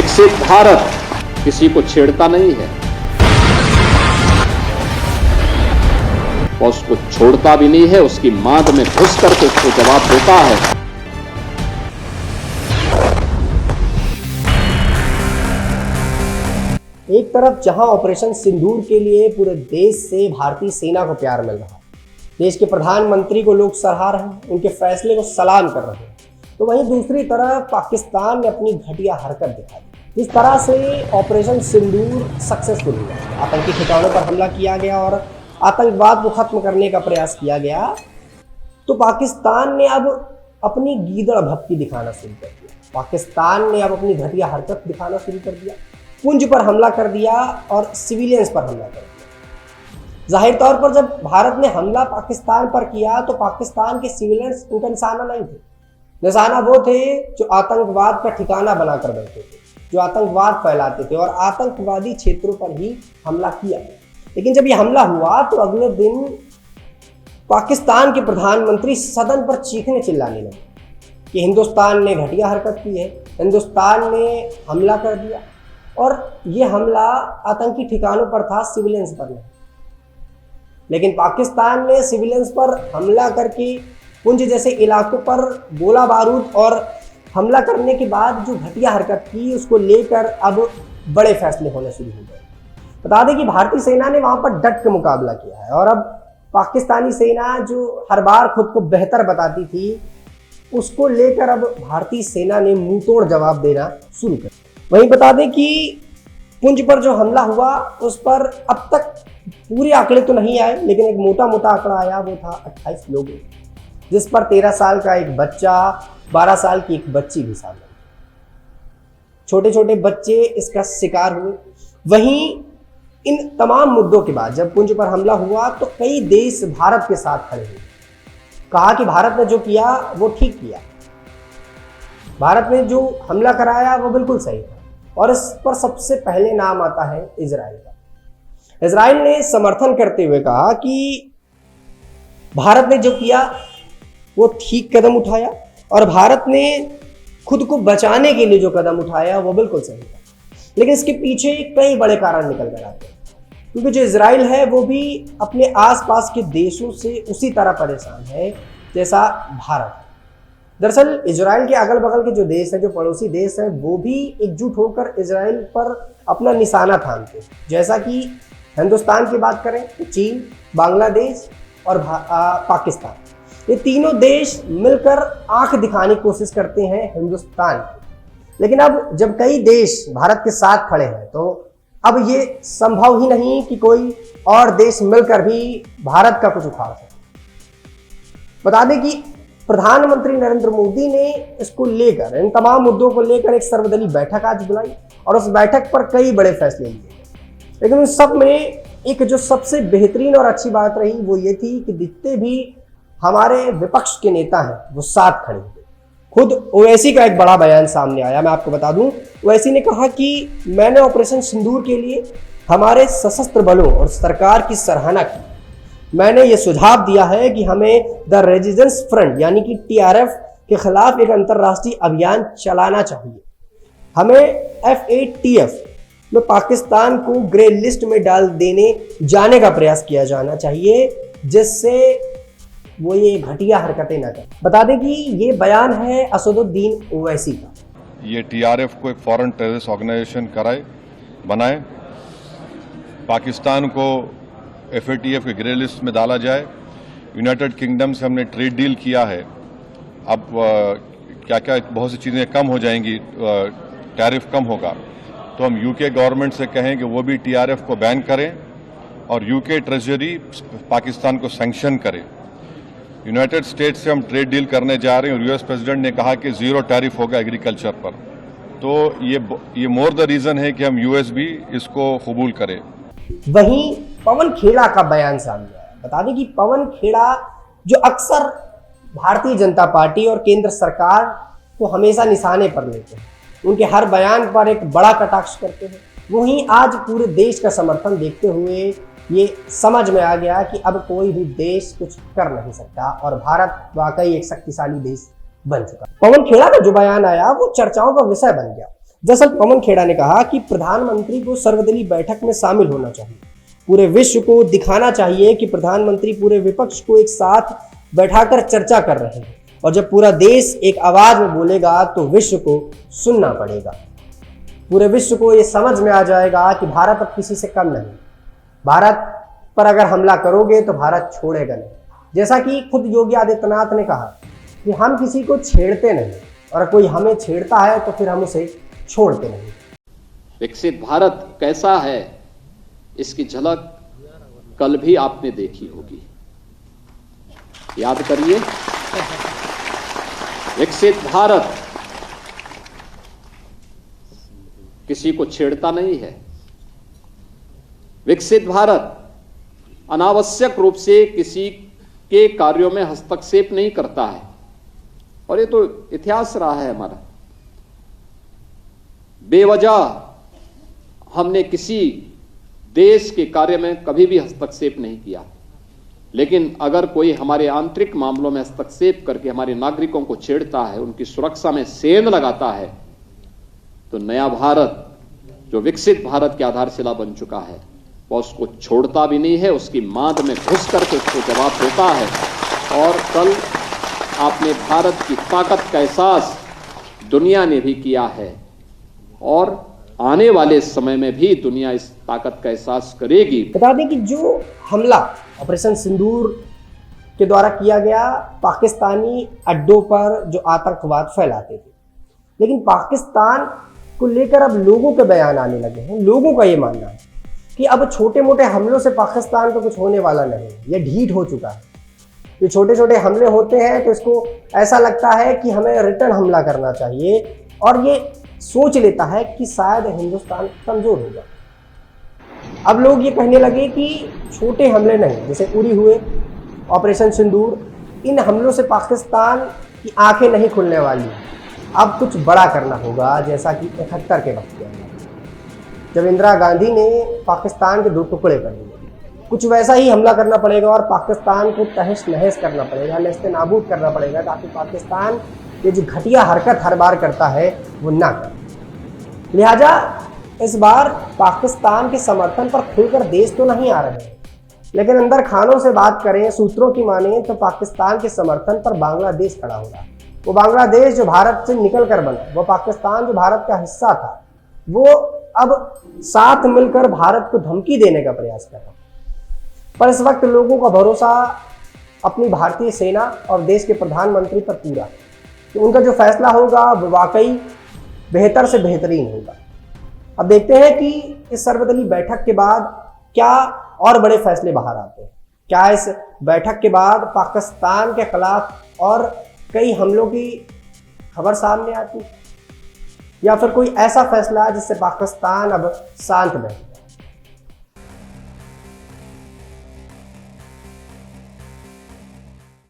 विकसित भारत किसी को छेड़ता नहीं है और उसको छोड़ता भी नहीं है, उसकी मांग में घुस करके उसको जवाब देता है। एक तरफ जहां ऑपरेशन सिंदूर के लिए पूरे देश से भारतीय सेना को प्यार मिल रहा है, देश के प्रधानमंत्री को लोग सराह रहे हैं, उनके फैसले को सलाम कर रहे हैं, तो वहीं दूसरी तरफ पाकिस्तान ने अपनी घटिया हरकत दिखाई। इस तरह से ऑपरेशन सिंदूर सक्सेसफुल हुआ, आतंकी ठिकानों पर हमला किया गया और आतंकवाद को खत्म करने का प्रयास किया गया, तो पाकिस्तान ने अब अपनी गीदड़ भपकी दिखाना शुरू कर दिया। पाकिस्तान ने अब अपनी घटिया हरकत दिखाना शुरू कर दिया, पुंज पर हमला कर दिया और सिविलियंस पर हमला कर दिया। जाहिर तौर पर जब भारत ने हमला पाकिस्तान पर किया तो पाकिस्तान के सिविलियंस उनका निशाना नहीं थे, निशाना वो थे जो आतंकवाद का ठिकाना बनाकर बैठे थे, जो आतंकवाद फैलाते थे और आतंकवादी क्षेत्रों पर ही हमला किया। लेकिन जब ये हमला हुआ तो अगले दिन पाकिस्तान के प्रधानमंत्री सदन पर चीखने चिल्लाने लगे कि हिंदुस्तान ने घटिया हरकत की है, हिंदुस्तान ने हमला कर दिया और ये हमला आतंकी ठिकानों पर था, सिविलियंस पर नहीं। लेकिन पाकिस्तान ने सिविलियंस पर हमला करके पुंज जैसे इलाकों पर गोला बारूद और हमला करने के बाद जो घटिया हरकत की, उसको लेकर अब बड़े फैसले होने शुरू हो गए। बता दें कि भारतीय सेना ने वहां पर डट के मुकाबला किया है और अब पाकिस्तानी सेना जो हर बार खुद को बेहतर बताती थी, उसको लेकर अब भारतीय सेना ने मुंहतोड़ जवाब देना शुरू कर दिया। वहीं बता दें कि पुंज पर जो हमला हुआ उस पर अब तक पूरे आंकड़े तो नहीं आए, लेकिन एक मोटा मोटा आंकड़ा आया, वो था 28 लोग, जिस पर 13 साल का एक बच्चा, 12 साल की एक बच्ची भी शामिल। छोटे छोटे बच्चे इसका शिकार हुए। वहीं इन तमाम मुद्दों के बाद जब पुंज पर हमला हुआ तो कई देश भारत के साथ खड़े हुए, कहा कि भारत ने जो किया वो ठीक किया, भारत ने जो हमला कराया वो बिल्कुल सही था। और इस पर सबसे पहले नाम आता है इजराइल का। इजराइल ने समर्थन करते हुए कहा कि भारत ने जो किया वो ठीक कदम उठाया और भारत ने खुद को बचाने के लिए जो कदम उठाया वो बिल्कुल सही था। लेकिन इसके पीछे कई बड़े कारण निकल कर आते हैं, क्योंकि जो इजराइल है वो भी अपने आसपास के देशों से उसी तरह परेशान है जैसा भारत है। दरअसल इजराइल के अगल बगल के जो देश है, जो पड़ोसी देश है, वो भी एकजुट होकर इजराइल पर अपना निशाना थामते हैं। जैसा कि हिंदुस्तान की बात करें तो चीन, बांग्लादेश और पाकिस्तान, ये तीनों देश मिलकर आंख दिखाने की कोशिश करते हैं हिंदुस्तान की। लेकिन अब जब कई देश भारत के साथ खड़े हैं तो अब ये संभव ही नहीं कि कोई और देश मिलकर भी भारत का कुछ उखाड़ सके। बता दें कि प्रधानमंत्री नरेंद्र मोदी ने इसको लेकर, इन तमाम मुद्दों को लेकर एक सर्वदलीय बैठक आज बुलाई और उस बैठक पर कई बड़े फैसले लिए गए। लेकिन उन सब में एक जो सबसे बेहतरीन और अच्छी बात रही वो ये थी कि जितने भी हमारे विपक्ष के नेता हैं वो साथ खड़े हुए। खुद ओवैसी का एक बड़ा बयान सामने आया, मैं आपको बता दूं। ओवैसी ने कहा कि मैंने ऑपरेशन सिंदूर के लिए हमारे सशस्त्र बलों और सरकार की सराहना की। मैंने ये सुझाव दिया है कि हमें द रेजिस्टेंस फ्रंट यानी कि TRF के खिलाफ एक अंतर्राष्ट्रीय अभियान चलाना चाहिए। हमें FATF में पाकिस्तान को ग्रे लिस्ट में डाल देने जाने का प्रयास किया जाना चाहिए, जिससे वो ये घटिया हरकतें न करें। बता दें कि ये बयान है असदुद्दीन ओवैसी का। ये TRF को एक फॉरेन टेररिस्ट ऑर्गेनाइजेशन बनाए, पाकिस्तान को FATF के ग्रे लिस्ट में डाला जाए। यूनाइटेड किंगडम से हमने ट्रेड डील किया है, अब क्या क्या बहुत सी चीज़ें कम हो जाएंगी, टैरिफ कम होगा, तो हम UK गवर्नमेंट से कहें कि वो भी TRF को बैन करें और UK ट्रेजरी पाकिस्तान को सैंक्शन करे। यूनाइटेड स्टेट्स से हम ट्रेड डील करने जा रहे हैं और US प्रेसिडेंट ने कहा कि 0 टैरिफ होगा एग्रीकल्चर पर, तो ये मोर द रीज़न है कि हम US भी इसको कबूल करें। वहीं पवन खेड़ा का बयान सामने आया। बता दें कि पवन खेड़ा जो अक्सर भारतीय जनता पार्टी और केंद्र सरकार को हमेशा निशाने पर लेते हैं, उनके हर बयान पर एक बड़ा कटाक्ष करते हैं, वहीं आज पूरे देश का समर्थन देखते हुए ये समझ में आ गया कि अब कोई भी देश कुछ कर नहीं सकता और भारत वाकई एक शक्तिशाली देश बन चुका। पवन खेड़ा का जो बयान आया वो चर्चाओं का विषय बन गया दरअसल पवन खेड़ा ने कहा कि प्रधानमंत्री को सर्वदलीय बैठक में शामिल होना चाहिए। पूरे विश्व को दिखाना चाहिए कि प्रधानमंत्री पूरे विपक्ष को एक साथ बैठाकर चर्चा कर रहे हैं, और जब पूरा देश एक आवाज में बोलेगा तो विश्व को सुनना पड़ेगा। पूरे विश्व को ये समझ में आ जाएगा कि भारत अब किसी से कम नहीं। भारत पर अगर हमला करोगे तो भारत छोड़ेगा नहीं। जैसा कि खुद योगी आदित्यनाथ ने कहा कि हम किसी को छेड़ते नहीं, और कोई हमें छेड़ता है तो फिर हम उसे छोड़ते नहीं। विकसित भारत कैसा है इसकी झलक कल भी आपने देखी होगी। याद करिए, विकसित भारत किसी को छेड़ता नहीं है। विकसित भारत अनावश्यक रूप से किसी के कार्यों में हस्तक्षेप नहीं करता है, और ये तो इतिहास रहा है हमारा। बेवजह हमने किसी देश के कार्य में कभी भी हस्तक्षेप नहीं किया, लेकिन अगर कोई हमारे आंतरिक मामलों में हस्तक्षेप करके हमारे नागरिकों को छेड़ता है, उनकी सुरक्षा में सेंध लगाता है, तो नया भारत जो विकसित भारत की आधारशिला बन चुका है वह उसको छोड़ता भी नहीं है, उसकी मांद में घुस करके उसको जवाब देता है। और कल आपने भारत की ताकत का एहसास दुनिया ने भी किया है, और आने वाले समय में भी दुनिया इस ताकत का एहसास करेगी। बता दें कि जो हमला ऑपरेशन सिंदूर के द्वारा किया गया पाकिस्तानी अड्डों पर जो आतंकवाद फैलाते थे, लेकिन पाकिस्तान को लेकर अब लोगों के बयान आने लगे हैं। लोगों का ये मानना है कि अब छोटे मोटे हमलों से पाकिस्तान को कुछ होने वाला नहीं, ये ढीठ हो चुका है। ये छोटे छोटे हमले होते हैं तो इसको ऐसा लगता है कि हमें रिटर्न हमला करना चाहिए, और ये सोच लेता है कि शायद हिंदुस्तान कमजोर होगा। अब लोग ये कहने लगे कि छोटे हमले नहीं, जैसे उरी हुए, ऑपरेशन सिंदूर, इन हमलों से पाकिस्तान की आंखें नहीं खुलने वाली। अब कुछ बड़ा करना होगा, जैसा कि 71 के वक्त किया, जब इंदिरा गांधी ने पाकिस्तान के 2 टुकड़े कर दिए। कुछ वैसा ही हमला करना पड़ेगा और पाकिस्तान को तहस नहस करना पड़ेगा, नेस्ते नाबूद करना पड़ेगा, ताकि पाकिस्तान ये जो घटिया हरकत हर बार करता है वो ना करे। लिहाजा इस बार पाकिस्तान के समर्थन पर खुलकर देश तो नहीं आ रहे हैं, लेकिन अंदर खानों से बात करें, सूत्रों की माने तो पाकिस्तान के समर्थन पर बांग्लादेश खड़ा हो रहा है। वो बांग्लादेश जो भारत से निकल कर बना, वो पाकिस्तान जो भारत का हिस्सा था, वो अब साथ मिलकर भारत को धमकी देने का प्रयास कर रहा है। पर इस वक्त लोगों का भरोसा अपनी भारतीय सेना और देश के प्रधानमंत्री पर पूरा है कि उनका जो फैसला होगा वो वाकई बेहतर से बेहतरीन होगा। अब देखते हैं कि इस सर्वदलीय बैठक के बाद क्या और बड़े फैसले बाहर आते हैं। क्या इस बैठक के बाद पाकिस्तान के खिलाफ और कई हमलों की खबर सामने आती, या फिर कोई ऐसा फैसला जिससे पाकिस्तान अब शांत बैठ जाए।